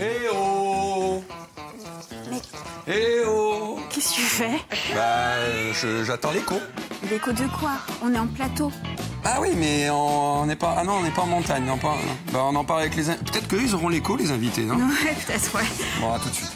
Eh oh! Mais Eh oh! qu'est-ce que tu fais? J'attends l'écho. L'écho de quoi? On est en plateau. Ah oui, mais on n'est pas... Ah non, on n'est pas en montagne. Non, pas... Bah, on en parle avec les... Peut-être qu'eux, ils auront l'écho, les invités, non? Ouais, peut-être, ouais. Bon, à tout de suite.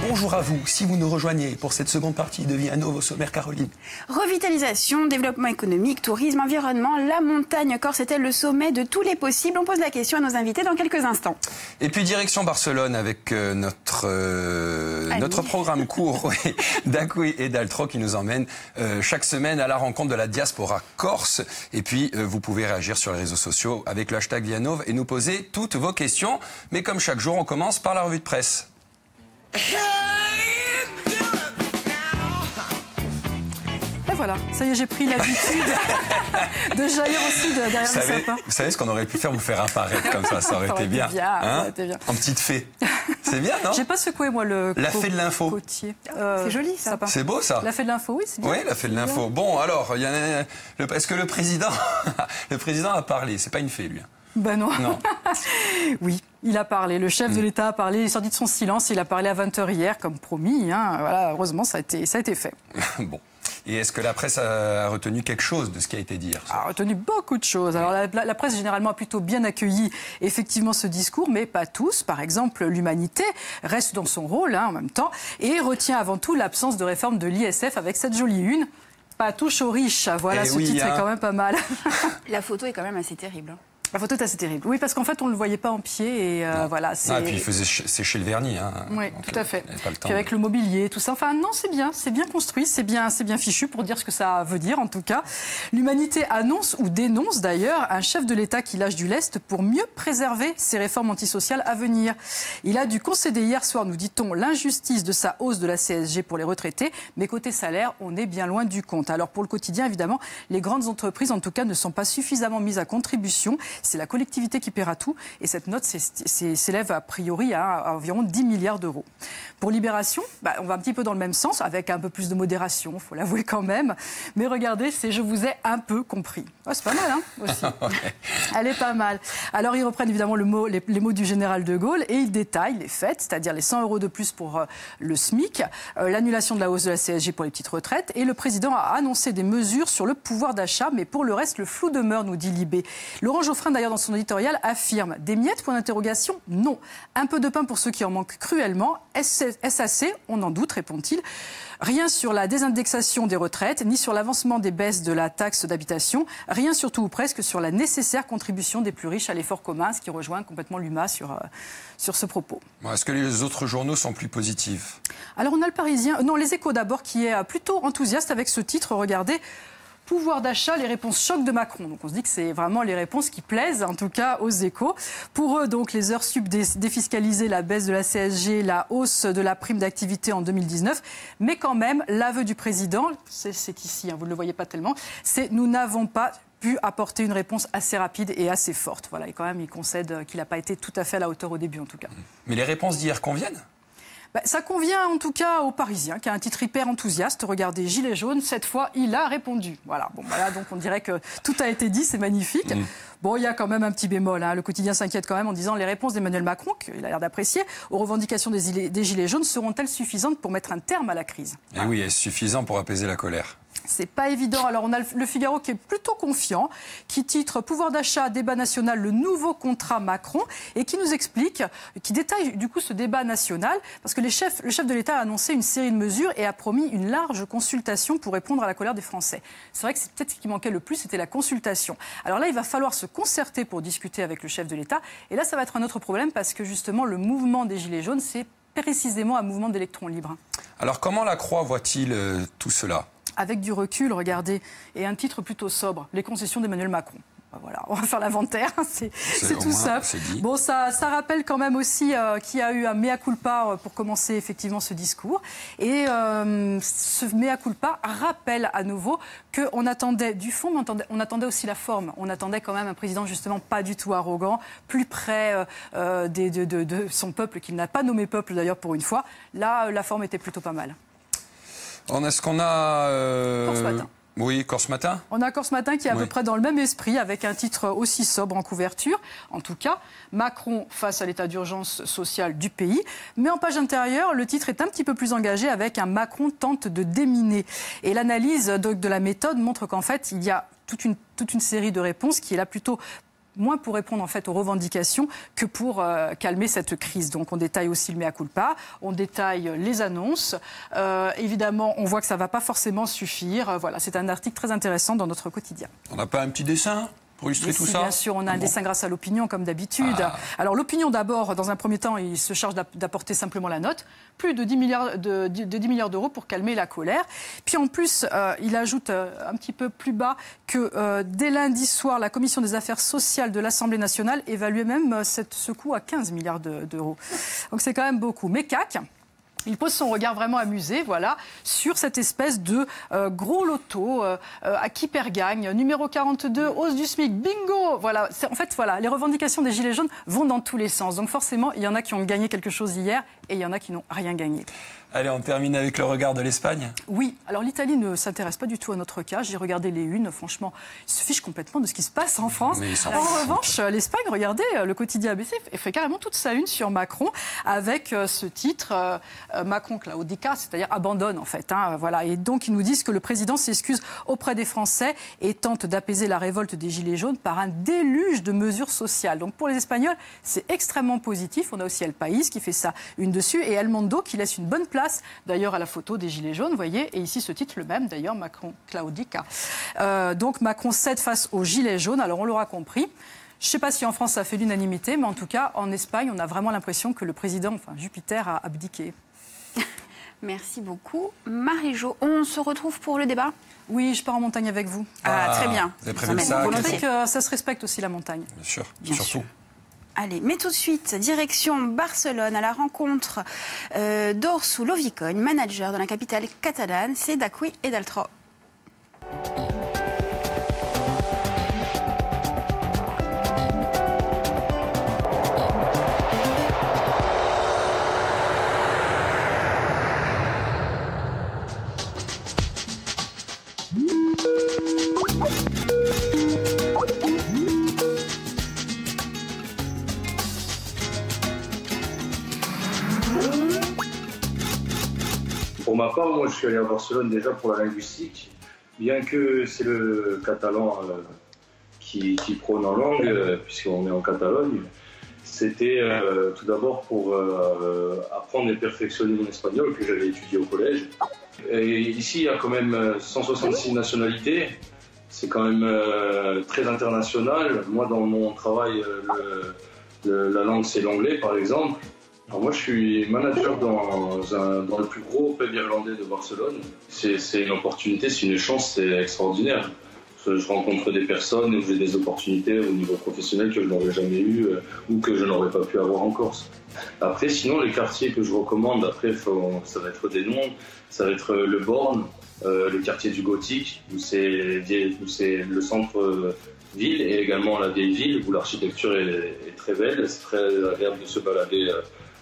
Bonjour à vous, si vous nous rejoignez pour cette seconde partie de Vie à Nouveau au sommaire, Caroline. Revitalisation, développement économique, tourisme, environnement, la montagne Corse est-elle le sommet de tous les possibles? On pose la question à nos invités dans quelques instants. Et puis direction Barcelone avec notre programme court oui, d'Acui et d'Altro qui nous emmène chaque semaine à la rencontre de la diaspora corse. Et puis vous pouvez réagir sur les réseaux sociaux avec le hashtag Vianov et nous poser toutes vos questions. Mais comme chaque jour, on commence par la revue de presse. Et voilà, ça y est, j'ai pris l'habitude de jaillir aussi derrière le sapin. Vous savez ce qu'on aurait pu faire, vous faire apparaître comme ça aurait été bien. Ça aurait été bien. En petite fée. C'est bien, non? J'ai pas secoué, moi, la fée de l'info. C'est joli, ça. C'est beau, ça. La fée de l'info, oui, c'est bien. Oui, la fée de l'info. Bon, alors, est-ce que le président a parlé? C'est pas une fée, lui. Ben non. Oui, il a parlé. Le chef de l'État a parlé. Il est sorti de son silence. Il a parlé à 20h hier, comme promis. Hein. Voilà, heureusement, ça a été fait. Bon. Et est-ce que la presse a retenu quelque chose de ce qui a été dit hier? A retenu beaucoup de choses. Alors la presse généralement a plutôt bien accueilli effectivement ce discours, mais pas tous. Par exemple, l'Humanité reste dans son rôle en même temps et retient avant tout l'absence de réforme de l'ISF avec cette jolie une. Pas touche aux riches. Voilà, ce titre est quand même pas mal. La photo est quand même assez terrible. La photo est assez terrible. Oui, parce qu'en fait, on ne le voyait pas en pied et voilà. Et puis il faisait sécher le vernis. Oui, tout à fait. Pas le temps. Puis avec le mobilier, tout ça. Enfin, non, c'est bien construit, c'est bien fichu pour dire ce que ça veut dire, en tout cas. L'Humanité annonce ou dénonce d'ailleurs un chef de l'État qui lâche du lest pour mieux préserver ses réformes antisociales à venir. Il a dû concéder hier soir, nous dit-on, l'injustice de sa hausse de la CSG pour les retraités, mais côté salaire, on est bien loin du compte. Alors pour le quotidien, évidemment, les grandes entreprises, en tout cas, ne sont pas suffisamment mises à contribution. C'est la collectivité qui paiera tout et cette note s'élève a priori à environ 10 milliards d'euros. Pour Libération, on va un petit peu dans le même sens, avec un peu plus de modération, il faut l'avouer quand même. Mais regardez, c'est « je vous ai un peu compris ». Oh, c'est pas mal, aussi. Elle est pas mal. Alors, ils reprennent évidemment les mots du général de Gaulle et ils détaillent les faits, c'est-à-dire les 100 € de plus pour le SMIC, l'annulation de la hausse de la CSG pour les petites retraites et le président a annoncé des mesures sur le pouvoir d'achat, mais pour le reste, le flou demeure, nous dit Libé. Laurent Geoffrin, d'ailleurs, dans son éditorial, affirme « Des miettes, point d'interrogation? Non. Un peu de pain pour ceux qui en manquent cruellement. Est-ce assez? On en doute, répond-il. Rien sur la désindexation des retraites, ni sur l'avancement des baisses de la taxe d'habitation, rien surtout ou presque sur la nécessaire contribution des plus riches à l'effort commun, ce qui rejoint complètement l'UMA sur ce propos. Est-ce que les autres journaux sont plus positifs? Alors on a le Parisien, non, Les Échos d'abord, qui est plutôt enthousiaste avec ce titre, regardez. Pouvoir d'achat, les réponses choc de Macron. Donc on se dit que c'est vraiment les réponses qui plaisent, en tout cas aux Échos. Pour eux, donc, les heures sup défiscalisées, la baisse de la CSG, la hausse de la prime d'activité en 2019. Mais quand même, l'aveu du président, c'est ici, vous ne le voyez pas tellement, c'est « nous n'avons pas pu apporter une réponse assez rapide et assez forte ». Voilà, et quand même, il concède qu'il n'a pas été tout à fait à la hauteur au début, en tout cas. Mais les réponses d'hier conviennent? Ça convient en tout cas aux Parisiens, qui a un titre hyper enthousiaste. Regardez, Gilets jaunes, cette fois, il a répondu. Voilà, donc on dirait que tout a été dit, c'est magnifique. Bon, il y a quand même un petit bémol. Le quotidien s'inquiète quand même en disant les réponses d'Emmanuel Macron, qu'il a l'air d'apprécier, aux revendications des Gilets jaunes seront-elles suffisantes pour mettre un terme à la crise? Et oui, est-ce suffisant pour apaiser la colère? C'est pas évident. Alors on a le Figaro qui est plutôt confiant, qui titre Pouvoir d'achat, débat national, le nouveau contrat Macron, et qui nous explique, qui détaille du coup ce débat national, parce que le chef de l'État a annoncé une série de mesures et a promis une large consultation pour répondre à la colère des Français. C'est vrai que c'est peut-être ce qui manquait le plus, c'était la consultation. Alors là, il va falloir se concerter pour discuter avec le chef de l'État, et là, ça va être un autre problème, parce que justement, le mouvement des Gilets jaunes, c'est précisément un mouvement d'électrons libres. Alors comment la Croix voit-il tout cela? Avec du recul, regardez, et un titre plutôt sobre, les concessions d'Emmanuel Macron. Voilà, on va faire l'inventaire, c'est tout simple. Bon, ça rappelle quand même aussi qu'il y a eu un mea culpa pour commencer effectivement ce discours. Et ce mea culpa rappelle à nouveau qu'on attendait du fond, mais on attendait aussi la forme. On attendait quand même un président justement pas du tout arrogant, plus près de son peuple, qu'il n'a pas nommé peuple d'ailleurs pour une fois. Là, la forme était plutôt pas mal. Est-ce qu'on a... Corse Matin. Oui, Corse Matin. On a Corse Matin qui est à peu près dans le même esprit, avec un titre aussi sobre en couverture. En tout cas, Macron face à l'état d'urgence sociale du pays. Mais en page intérieure, le titre est un petit peu plus engagé, avec un Macron tente de déminer. Et l'analyse de la méthode montre qu'en fait, il y a toute une série de réponses qui est là plutôt moins pour répondre en fait aux revendications que pour calmer cette crise. Donc on détaille aussi le mea culpa, on détaille les annonces. Évidemment, on voit que ça ne va pas forcément suffire. Voilà, c'est un article très intéressant dans notre quotidien. On n'a pas un petit dessin pour illustrer tout ça? Bien sûr, on a un dessin grâce à l'opinion, comme d'habitude. Alors l'opinion, d'abord, dans un premier temps, il se charge d'apporter simplement la note. Plus de 10 milliards d'euros pour calmer la colère. Puis en plus, il ajoute un petit peu plus bas que dès lundi soir, la Commission des affaires sociales de l'Assemblée nationale évaluait même ce coût à 15 milliards d'euros. Donc c'est quand même beaucoup. Mais CAC... il pose son regard vraiment amusé, voilà, sur cette espèce de gros loto à qui perd gagne. Numéro 42, hausse du SMIC, bingo. Voilà, en fait, voilà, les revendications des Gilets jaunes vont dans tous les sens. Donc forcément, il y en a qui ont gagné quelque chose hier et il y en a qui n'ont rien gagné. Allez, on termine avec le regard de l'Espagne. Oui, alors l'Italie ne s'intéresse pas du tout à notre cas. J'ai regardé les unes, franchement, ils se fichent complètement de ce qui se passe en France. En revanche, l'Espagne, regardez, le quotidien ABC fait carrément toute sa une sur Macron avec ce titre Macron claudica, c'est-à-dire abandonne en fait. Voilà. Et donc ils nous disent que le président s'excuse auprès des Français et tente d'apaiser la révolte des Gilets jaunes par un déluge de mesures sociales. Donc pour les Espagnols, c'est extrêmement positif. On a aussi El País qui fait ça une dessus et El Mundo qui laisse une bonne place d'ailleurs à la photo des Gilets jaunes, vous voyez, et ici ce titre le même d'ailleurs, Macron claudica. Donc Macron cède face aux Gilets jaunes, alors on l'aura compris. Je ne sais pas si en France ça fait l'unanimité, mais en tout cas en Espagne on a vraiment l'impression que le président, enfin Jupiter, a abdiqué. Merci beaucoup. Marie-Jo, on se retrouve pour le débat? Oui, je pars en montagne avec vous. Très bien. Vous avez prévu ça? Vous montrez que ça se respecte aussi la montagne. Bien sûr, Bien surtout. sûr. Allez, mais tout de suite, direction Barcelone, à la rencontre d'Orsu Lovicogne, manager de la capitale catalane, c'est Dacui et Daltro. Pour ma part, moi je suis allé à Barcelone déjà pour la linguistique, bien que c'est le catalan qui prône en langue, puisqu'on est en Catalogne. C'était tout d'abord pour apprendre et perfectionner mon espagnol que j'avais étudié au collège. Et ici, il y a quand même 166 nationalités. C'est quand même très international. Moi, dans mon travail, la langue, c'est l'anglais, par exemple. Alors moi, je suis manager dans le plus gros pub irlandais de Barcelone. C'est une opportunité, c'est une chance, c'est extraordinaire. Je rencontre des personnes où j'ai des opportunités au niveau professionnel que je n'aurais jamais eu ou que je n'aurais pas pu avoir en Corse. Après, sinon, les quartiers que je recommande, après, ça va être des noms. Ça va être le Born, le quartier du Gothique, où c'est le centre-ville, et également la vieille ville, où l'architecture est très belle. C'est très agréable de se balader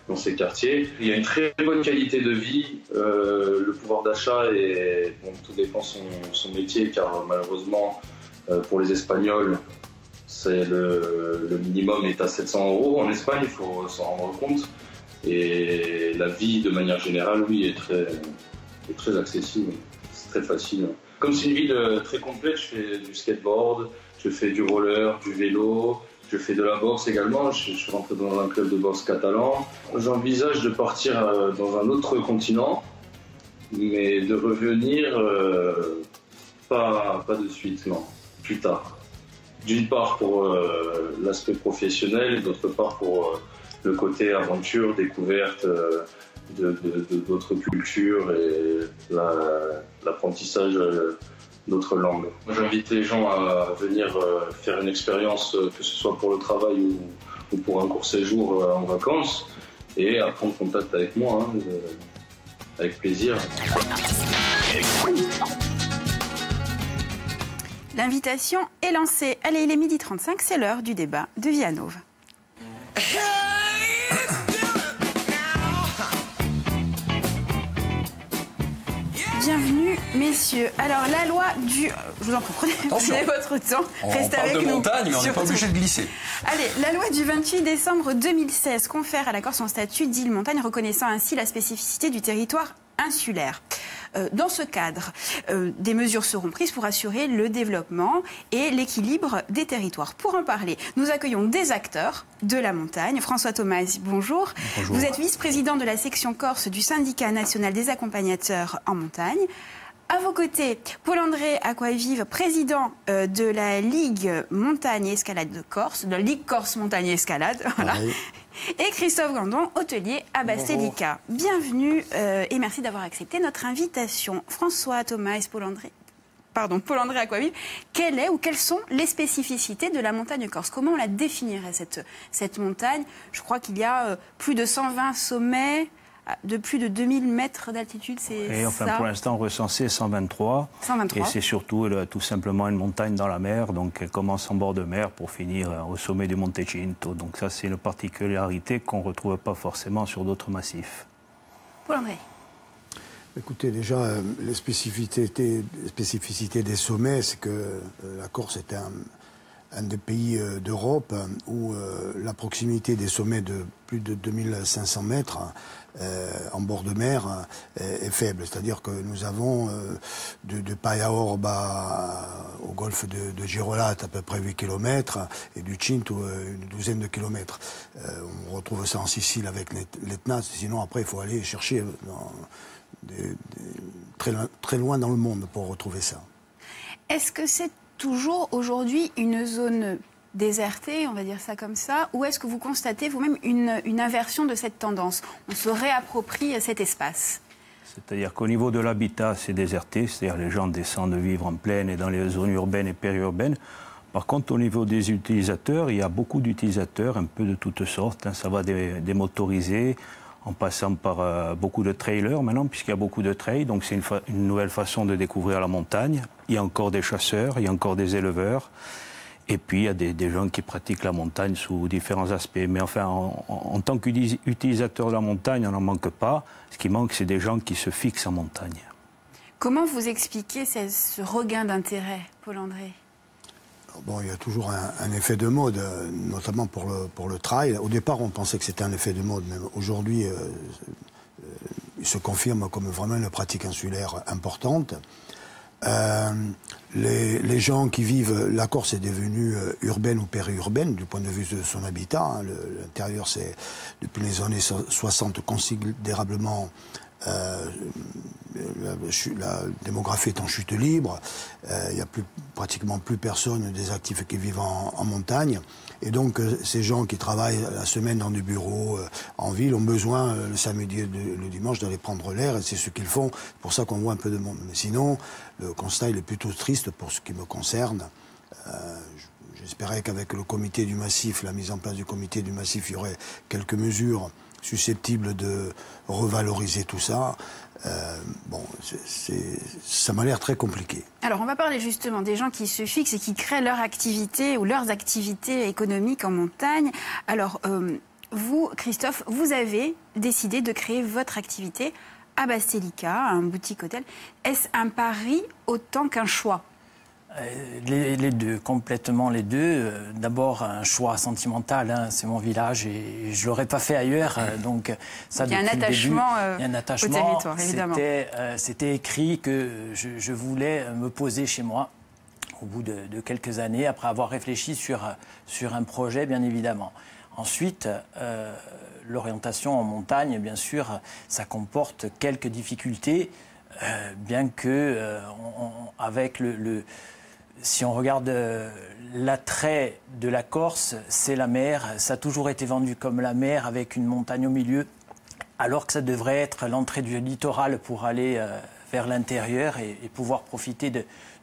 dans ces quartiers. Il y a une très bonne qualité de vie, le pouvoir d'achat, et bon, tout dépend son métier, car malheureusement, pour les Espagnols, le minimum est à 700 € en Espagne, il faut s'en rendre compte. Et la vie, de manière générale, oui, est très accessible, c'est très facile. Comme c'est une ville très complète, je fais du skateboard, je fais du roller, du vélo, je fais de la boxe également, je suis rentré dans un club de boxe catalan. J'envisage de partir dans un autre continent, mais de revenir pas de suite, non, plus tard. D'une part pour l'aspect professionnel et d'autre part pour le côté aventure, découverte d'autres cultures et l'apprentissage d'autres langues. Moi, j'invite les gens à venir faire une expérience, que ce soit pour le travail ou pour un court séjour en vacances, et à prendre contact avec moi, hein, avec plaisir. L'invitation est lancée. Allez, il est 12h35, c'est l'heure du débat de Vianov. Bienvenue, messieurs. Alors, la loi du... Je vous en prie, prenez votre temps. Restez avec nous. On parle de montagne, mais on n'est pas obligé de glisser. Allez, la loi du 28 décembre 2016 confère à la Corse son statut d'île montagne, reconnaissant ainsi la spécificité du territoire insulaire. Dans ce cadre, des mesures seront prises pour assurer le développement et l'équilibre des territoires. Pour en parler, nous accueillons des acteurs de la montagne. François Thomas, bonjour. Bonjour. Vous êtes vice-président de la section Corse du syndicat national des accompagnateurs en montagne. À vos côtés, Paul-André Aquavive, président de la Ligue Montagne et Escalade de Corse, de la Ligue Corse Montagne et Escalade, voilà. Oui. Et Christophe Gandon, hôtelier à Bastelica. Bienvenue et merci d'avoir accepté notre invitation. François Thomas et Paul-André Aquavive, quelle est ou quelles sont les spécificités de la montagne corse? Comment on la définirait, cette montagne? Je crois qu'il y a plus de 120 sommets de plus de 2000 mètres d'altitude, c'est enfin, ça? Pour l'instant, recensé 123. Et c'est surtout tout simplement une montagne dans la mer, donc elle commence en bord de mer pour finir au sommet du Monte Cinto. Donc ça, c'est une particularité qu'on ne retrouve pas forcément sur d'autres massifs. Paul-André. Écoutez, déjà, les spécificités des sommets, c'est que la Corse est un des pays d'Europe où la proximité des sommets de plus de 2500 mètres en bord de mer est faible. C'est-à-dire que nous avons de Paia Orba au golfe de Girolate à peu près 8 km et du Cinto une douzaine de kilomètres. On retrouve ça en Sicile avec l'Etna, sinon après il faut aller chercher très loin dans le monde pour retrouver ça. Est-ce que c'est toujours aujourd'hui une zone désertée, on va dire ça comme ça, ou est-ce que vous constatez vous-même une inversion de cette tendance? On se réapproprie cet espace? C'est-à-dire qu'au niveau de l'habitat, c'est déserté, c'est-à-dire les gens descendent vivre en plaine et dans les zones urbaines et périurbaines. Par contre, au niveau des utilisateurs, il y a beaucoup d'utilisateurs, un peu de toutes sortes, hein. Ça va des motorisés, en passant par beaucoup de trailers maintenant, puisqu'il y a beaucoup de trails. Donc c'est une nouvelle façon de découvrir la montagne. Il y a encore des chasseurs, il y a encore des éleveurs. Et puis il y a des gens qui pratiquent la montagne sous différents aspects. Mais enfin, en tant qu'utilisateur de la montagne, on n'en manque pas. Ce qui manque, c'est des gens qui se fixent en montagne. Comment vous expliquez ce regain d'intérêt, Paul-André? Bon, il y a toujours un effet de mode, notamment pour le trail. Au départ, on pensait que c'était un effet de mode, mais aujourd'hui, il se confirme comme vraiment une pratique insulaire importante. Les gens qui vivent... La Corse est devenue urbaine ou périurbaine du point de vue de son habitat. Hein. L'intérieur, c'est, depuis les années 60, considérablement... la démographie est en chute libre, il n'y a pratiquement plus personne des actifs qui vivent en montagne, et donc ces gens qui travaillent la semaine dans des bureaux en ville ont besoin le samedi et le dimanche d'aller prendre l'air, et c'est ce qu'ils font. C'est pour ça qu'on voit un peu de monde. Mais sinon, le constat il est plutôt triste pour ce qui me concerne. J'espérais qu'avec le comité du massif, la mise en place du comité du massif, il y aurait quelques mesures susceptibles de revaloriser tout ça. Ça m'a l'air très compliqué. Alors, on va parler justement des gens qui se fixent et qui créent leur activité ou leurs activités économiques en montagne. Alors, vous, Christophe, vous avez décidé de créer votre activité à Bastelica, un boutique hôtel. Est-ce un pari autant qu'un choix ? Les deux, complètement les deux. D'abord, un choix sentimental, hein, c'est mon village et je ne l'aurais pas fait ailleurs. Donc, ça, il y a un attachement, il y a un attachement au territoire, évidemment. C'était écrit que je voulais me poser chez moi au bout de quelques années, après avoir réfléchi sur un projet, bien évidemment. Ensuite, l'orientation en montagne, bien sûr, ça comporte quelques difficultés, bien que avec si on regarde l'attrait de la Corse, c'est la mer. Ça a toujours été vendu comme la mer avec une montagne au milieu, alors que ça devrait être l'entrée du littoral pour aller vers l'intérieur et pouvoir profiter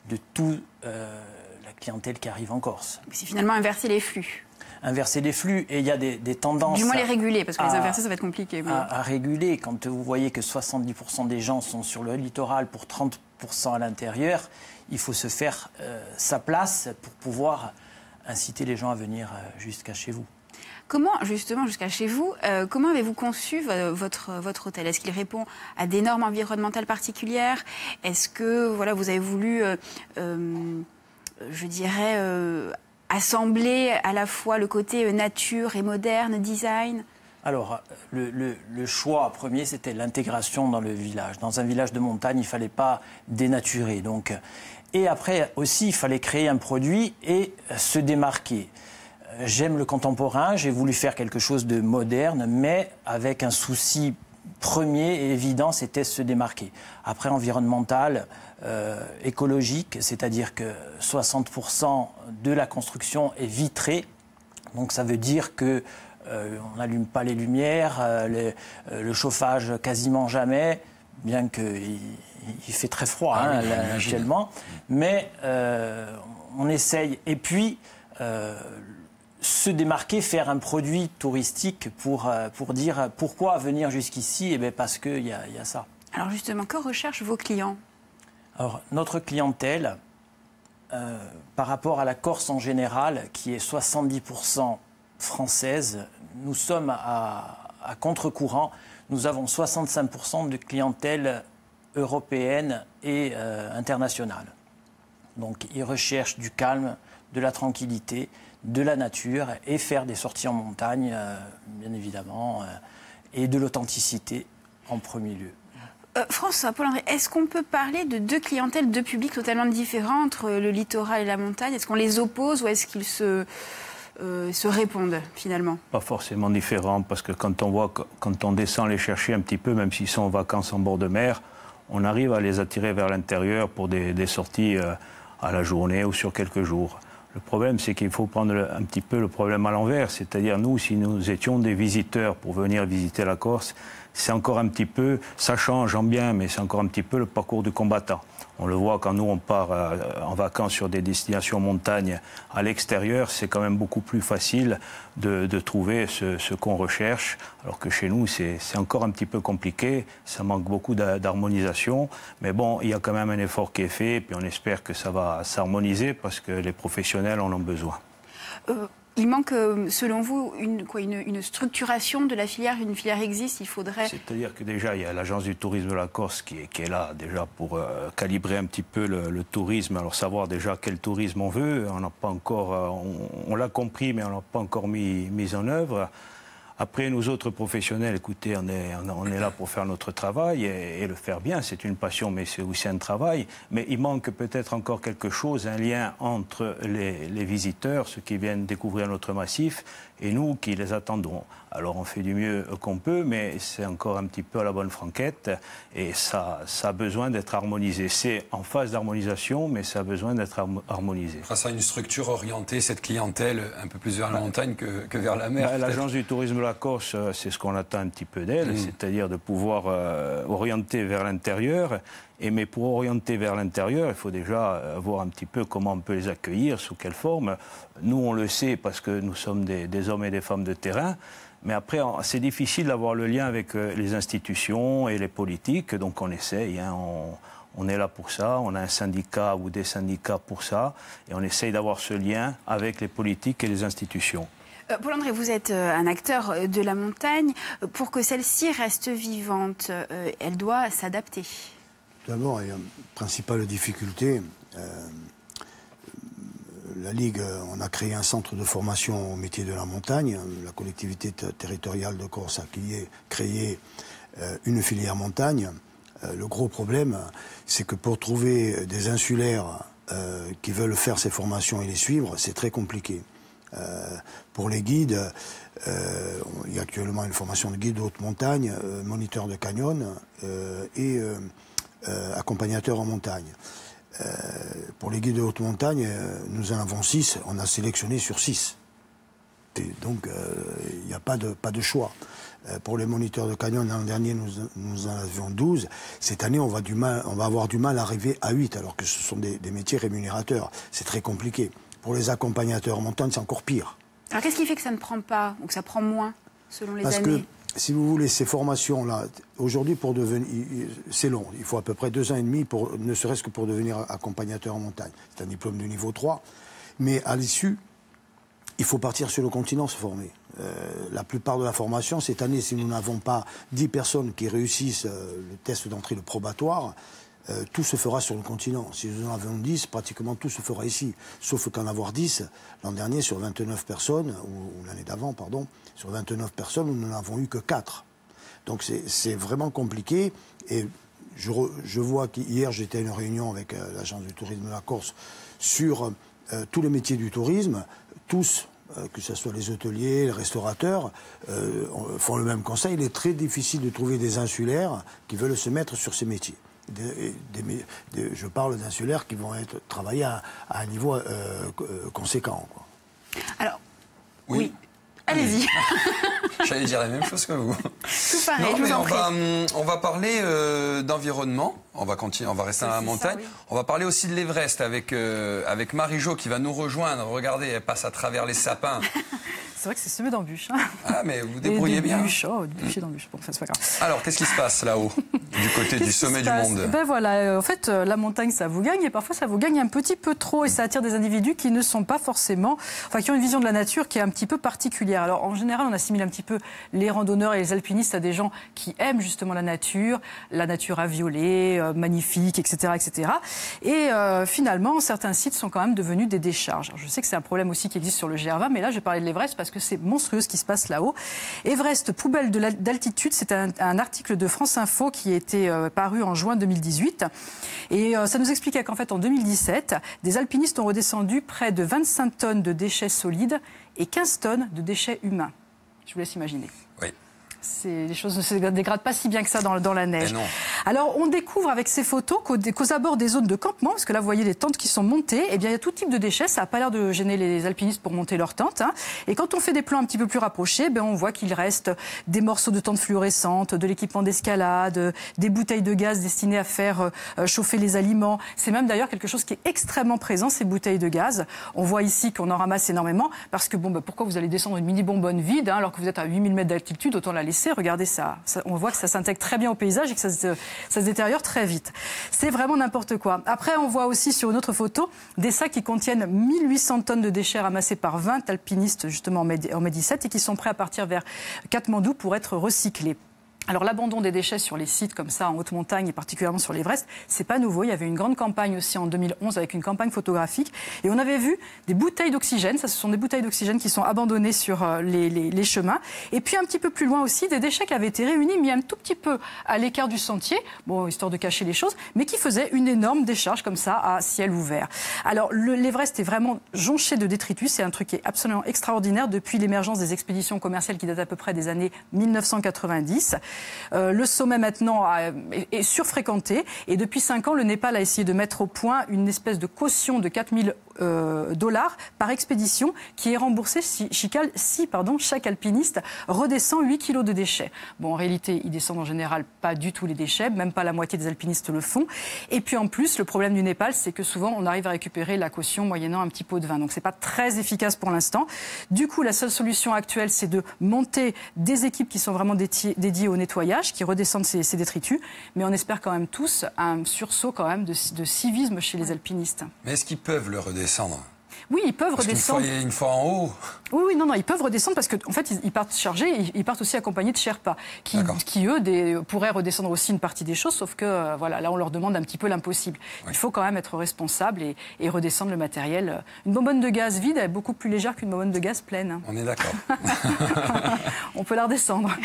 de toute la clientèle qui arrive en Corse. C'est finalement inverser les flux. Inverser les flux, et il y a des tendances... Du moins les réguler, parce que les inverser, ça va être compliqué. Oui. À réguler, quand vous voyez que 70% des gens sont sur le littoral pour 30% à l'intérieur, il faut se faire sa place pour pouvoir inciter les gens à venir jusqu'à chez vous. Comment, justement, jusqu'à chez vous, comment avez-vous conçu votre hôtel? Est-ce qu'il répond à des normes environnementales particulières? Est-ce que vous avez voulu, je dirais, assembler à la fois le côté nature et moderne, design? Alors, le choix premier, c'était l'intégration dans le village. Dans un village de montagne, il ne fallait pas dénaturer. Donc, et après aussi, il fallait créer un produit et se démarquer. J'aime le contemporain, j'ai voulu faire quelque chose de moderne, mais avec un souci premier et évident, c'était se démarquer. Après, environnemental, écologique, c'est-à-dire que 60% de la construction est vitrée. Donc ça veut dire que on n'allume pas les lumières, le chauffage quasiment jamais, bien qu'il fait très froid actuellement. Mais on essaye. Et puis, se démarquer, faire un produit touristique pour dire pourquoi venir jusqu'ici. Eh bien parce qu'il y a ça. Alors justement, que recherchent vos clients? Alors, notre clientèle, par rapport à la Corse en général, qui est 70% française, nous sommes à contre-courant. Nous avons 65% de clientèle européenne et internationale. Donc, ils recherchent du calme, de la tranquillité, de la nature et faire des sorties en montagne, bien évidemment, et de l'authenticité en premier lieu. François, Paul-André, est-ce qu'on peut parler de deux clientèles, deux publics totalement différents entre le littoral et la montagne? Est-ce qu'on les oppose ou est-ce qu'ils se répondent finalement? Pas forcément différents, parce que quand on descend les chercher un petit peu, même s'ils sont en vacances en bord de mer, on arrive à les attirer vers l'intérieur pour des sorties à la journée ou sur quelques jours. Le problème, c'est qu'il faut prendre un petit peu le problème à l'envers, c'est-à-dire nous, si nous étions des visiteurs pour venir visiter la Corse, c'est encore un petit peu, ça change en bien, mais c'est encore un petit peu le parcours du combattant. On le voit quand nous, on part en vacances sur des destinations montagnes à l'extérieur, c'est quand même beaucoup plus facile de trouver ce qu'on recherche, alors que chez nous, c'est encore un petit peu compliqué, ça manque beaucoup d'harmonisation, mais bon, il y a quand même un effort qui est fait, et puis on espère que ça va s'harmoniser, parce que les professionnels en ont besoin. Il manque, selon vous, une structuration de la filière. Une filière existe, il faudrait... C'est-à-dire que déjà, il y a l'Agence du tourisme de la Corse qui est là déjà pour calibrer un petit peu le tourisme. Alors savoir déjà quel tourisme on veut, on n'a pas encore... on l'a compris, mais on n'a pas encore mis en œuvre. Après, nous autres professionnels, écoutez, on est là pour faire notre travail et le faire bien. C'est une passion, mais c'est aussi un travail. Mais il manque peut-être encore quelque chose, un lien entre les visiteurs, ceux qui viennent découvrir notre massif, et nous qui les attendons. Alors on fait du mieux qu'on peut, mais c'est encore un petit peu à la bonne franquette, et ça a besoin d'être harmonisé. C'est en phase d'harmonisation, mais ça a besoin d'être harmonisé. Grâce à une structure orientée, cette clientèle, un peu plus vers la montagne que vers la mer. L'Agence du tourisme de la Corse, c'est ce qu'on attend un petit peu d'elle, c'est-à-dire de pouvoir orienter vers l'intérieur. Mais pour orienter vers l'intérieur, il faut déjà voir un petit peu comment on peut les accueillir, sous quelle forme. Nous, on le sait parce que nous sommes des hommes et des femmes de terrain. Mais après, c'est difficile d'avoir le lien avec les institutions et les politiques. Donc on essaye, on est là pour ça. On a un syndicat ou des syndicats pour ça. Et on essaye d'avoir ce lien avec les politiques et les institutions. Paul-André, vous êtes un acteur de la montagne. Pour que celle-ci reste vivante, elle doit s'adapter. D'abord, il y a une principale difficulté. La Ligue, on a créé un centre de formation au métier de la montagne. La collectivité territoriale de Corse a créé une filière montagne. Le gros problème, c'est que pour trouver des insulaires qui veulent faire ces formations et les suivre, c'est très compliqué. Pour les guides, il y a actuellement une formation de guide de haute montagne, moniteur de canyon et accompagnateur en montagne. Pour les guides de haute montagne, nous en avons 6, on a sélectionné sur 6. et donc il n'y a pas de choix. Pour les moniteurs de canyon, l'an dernier, nous en avions 12. Cette année, on va avoir du mal à arriver à 8, alors que ce sont des métiers rémunérateurs. C'est très compliqué. Pour les accompagnateurs en montagne, c'est encore pire. Alors, qu'est-ce qui fait que ça ne prend pas, ou que ça prend moins, selon les années ? Parce que, si vous voulez, ces formations-là, aujourd'hui, pour devenir, c'est long. Il faut à peu près 2 ans et demi, ne serait-ce que pour devenir accompagnateur en montagne. C'est un diplôme de niveau 3. Mais à l'issue, il faut partir sur le continent se former. La plupart de la formation, cette année, si nous n'avons pas 10 personnes qui réussissent le test d'entrée, le probatoire, tout se fera sur le continent. Si nous en avons 10, pratiquement tout se fera ici. Sauf qu'en avoir 10, l'an dernier, sur 29 personnes, ou l'année d'avant, pardon, sur 29 personnes, nous n'en avons eu que 4. Donc c'est vraiment compliqué. Et je vois qu'hier, j'étais à une réunion avec l'agence du tourisme de la Corse sur tous les métiers du tourisme, tous, que ce soit les hôteliers, les restaurateurs, font le même conseil. Il est très difficile de trouver des insulaires qui veulent se mettre sur ces métiers. Je parle d'insulaires qui vont travailler à un niveau conséquent, quoi. Alors, oui. Allez-y. J'allais dire la même chose que vous. Tout pareil, Non, je vous mais en prie. on va parler d'environnement. On va continuer, on va rester dans la montagne. Ça, oui. On va parler aussi de l'Everest avec Marie-Jo qui va nous rejoindre. Regardez, elle passe à travers les sapins. C'est vrai que c'est semé d'embûches. Hein. Ah, mais vous débrouillez bien. Des bûches d'embûches. Bon, c'est pas grave. Alors, qu'est-ce qui se passe là-haut, du côté du sommet du monde? Ben voilà, en fait, la montagne, ça vous gagne, et parfois ça vous gagne un petit peu trop, et ça attire des individus qui ne sont pas forcément, enfin, qui ont une vision de la nature qui est un petit peu particulière. Alors, en général, on assimile un petit peu les randonneurs et les alpinistes à des gens qui aiment justement la nature à violet, magnifique, etc., etc. Et finalement, certains sites sont quand même devenus des décharges. Alors, je sais que c'est un problème aussi qui existe sur le GR20, mais là, je vais parler de l'Everest parce que c'est monstrueux ce qui se passe là-haut. Everest, poubelle d'altitude, c'est un article de France Info qui a été paru en juin 2018. Et ça nous expliquait qu'en fait, en 2017, des alpinistes ont redescendu près de 25 tonnes de déchets solides et 15 tonnes de déchets humains. Je vous laisse imaginer. Oui. Les choses ne se dégradent pas si bien que ça dans la neige. Non. Alors, on découvre avec ces photos qu'aux abords des zones de campement, parce que là, vous voyez les tentes qui sont montées, eh bien, il y a tout type de déchets. Ça n'a pas l'air de gêner les alpinistes pour monter leurs tentes. Hein. Et quand on fait des plans un petit peu plus rapprochés, ben, on voit qu'il reste des morceaux de tentes fluorescentes, de l'équipement d'escalade, des bouteilles de gaz destinées à faire chauffer les aliments. C'est même d'ailleurs quelque chose qui est extrêmement présent, ces bouteilles de gaz. On voit ici qu'on en ramasse énormément, parce que pourquoi vous allez descendre une mini-bonbonne vide, hein, alors que vous êtes à 8000 mètres d'altitude, autant la laisser. Regardez ça. On voit que ça s'intègre très bien au paysage et que ça se détériore très vite. C'est vraiment n'importe quoi. Après, on voit aussi sur une autre photo des sacs qui contiennent 1800 tonnes de déchets ramassés par 20 alpinistes justement en mai 17 et qui sont prêts à partir vers Katmandou pour être recyclés. Alors l'abandon des déchets sur les sites comme ça en haute montagne et particulièrement sur l'Everest, c'est pas nouveau. Il y avait une grande campagne aussi en 2011 avec une campagne photographique et on avait vu des bouteilles d'oxygène. Ça, ce sont des bouteilles d'oxygène qui sont abandonnées sur les chemins. Et puis un petit peu plus loin aussi des déchets qui avaient été réunis, mis un tout petit peu à l'écart du sentier, bon histoire de cacher les choses, mais qui faisaient une énorme décharge comme ça à ciel ouvert. Alors l'Everest est vraiment jonché de détritus. C'est un truc qui est absolument extraordinaire depuis l'émergence des expéditions commerciales qui datent à peu près des années 1990. Le sommet maintenant est surfréquenté et depuis 5 ans, le Népal a essayé de mettre au point une espèce de caution de 4000 $ par expédition qui est remboursée si chaque alpiniste redescend 8 kilos de déchets. Bon, en réalité, ils descendent en général pas du tout les déchets, même pas la moitié des alpinistes le font. Et puis en plus, le problème du Népal, c'est que souvent on arrive à récupérer la caution moyennant un petit pot de vin. Donc c'est pas très efficace pour l'instant. Du coup, la seule solution actuelle, c'est de monter des équipes qui sont vraiment dédiées au nettoyage, qui redescendent ces détritus. Mais on espère quand même tous un sursaut quand même de civisme chez les alpinistes. Mais est-ce qu'ils peuvent le redescendre ? Oui, ils peuvent redescendre. Une fois en haut. Oui, non, ils peuvent redescendre parce qu'en fait, ils partent chargés, ils partent aussi accompagnés de Sherpas, qui eux, pourraient redescendre aussi une partie des choses, sauf que, voilà, là, on leur demande un petit peu l'impossible. Oui. Il faut quand même être responsable et redescendre le matériel. Une bonbonne de gaz vide est beaucoup plus légère qu'une bonbonne de gaz pleine. On est d'accord. On peut la redescendre.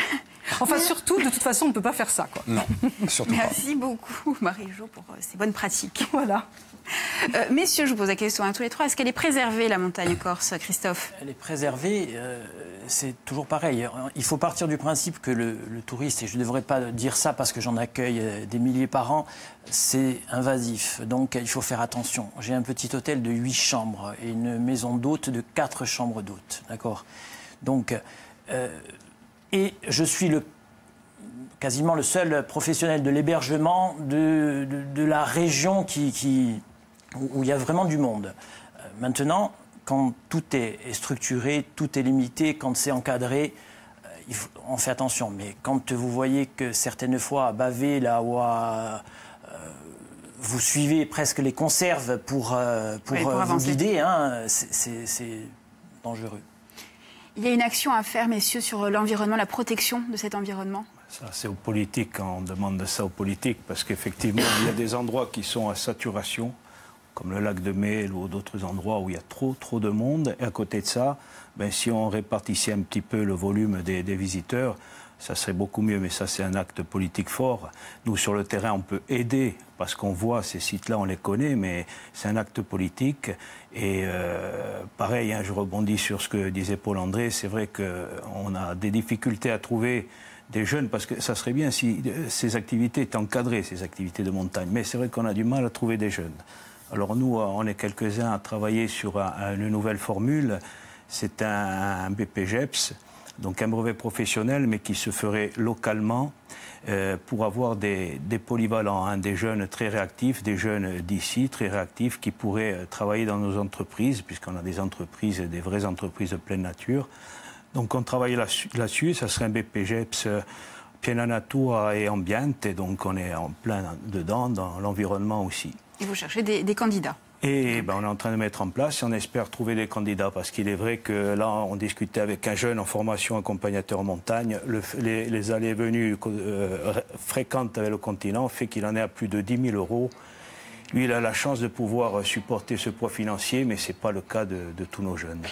Enfin, surtout, de toute façon, on ne peut pas faire ça, quoi. Non, surtout pas. Merci beaucoup, Marie-Jo, pour ces bonnes pratiques. Voilà. Messieurs, je vous pose la question à tous les trois. Est-ce qu'elle est préservée, la montagne corse, Christophe ? Elle est préservée, c'est toujours pareil. Il faut partir du principe que le touriste, et je ne devrais pas dire ça parce que j'en accueille des milliers par an, c'est invasif. Donc il faut faire attention. J'ai un petit hôtel de 8 chambres et une maison d'hôtes de 4 chambres d'hôtes. D'accord ? Donc, et je suis quasiment le seul professionnel de l'hébergement de la région où il y a vraiment du monde. Maintenant, quand tout est structuré, tout est limité, quand c'est encadré, on fait attention. Mais quand vous voyez que certaines fois, à Bavé, là où vous suivez presque les conserves pour vous guider, hein, c'est dangereux. Il y a une action à faire, messieurs, sur l'environnement, la protection de cet environnement. Ça, c'est aux politiques, on demande ça aux politiques, parce qu'effectivement, il y a des endroits qui sont à saturation, comme le lac de Mél ou d'autres endroits où il y a trop de monde. Et à côté de ça, si on répartissait un petit peu le volume des visiteurs, ça serait beaucoup mieux. Mais ça, c'est un acte politique fort. Nous, sur le terrain, on peut aider, parce qu'on voit ces sites-là, on les connaît, mais c'est un acte politique. Et pareil, je rebondis sur ce que disait Paul-André, c'est vrai qu'on a des difficultés à trouver des jeunes, parce que ça serait bien si ces activités étaient encadrées, ces activités de montagne. Mais c'est vrai qu'on a du mal à trouver des jeunes. Alors nous, on est quelques-uns à travailler sur une nouvelle formule. C'est un BPGEPS, donc un brevet professionnel, mais qui se ferait localement pour avoir des polyvalents, des jeunes très réactifs, des jeunes d'ici très réactifs qui pourraient travailler dans nos entreprises, puisqu'on a des entreprises, des vraies entreprises de pleine nature. Donc on travaille là-dessus, ça serait un BPGEPS Piena Natura et Ambiente, et donc on est en plein dedans, dans l'environnement aussi. Et vous cherchez des candidats? Et on est en train de mettre en place et on espère trouver des candidats, parce qu'il est vrai que là, on discutait avec un jeune en formation accompagnateur en montagne, les allées et venues fréquentes avec le continent fait qu'il en est à plus de 10 000 €. Lui, il a la chance de pouvoir supporter ce poids financier, mais ce n'est pas le cas de tous nos jeunes.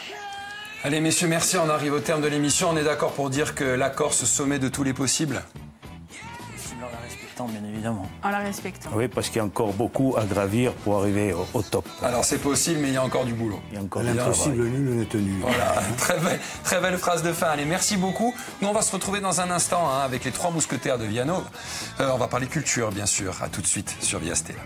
Allez, messieurs, merci. On arrive au terme de l'émission. On est d'accord pour dire que la Corse, sommet de tous les possibles? En la respectant, bien évidemment. En la respectant. Oui, parce qu'il y a encore beaucoup à gravir pour arriver au top. Alors, c'est possible, mais il y a encore du boulot. Il y a encore l'impossible, nul n'est tenu. Voilà, très belle phrase de fin. Allez, merci beaucoup. Nous, on va se retrouver dans un instant avec les 3 mousquetaires de Viano. On va parler culture, bien sûr. À tout de suite sur Via Stella.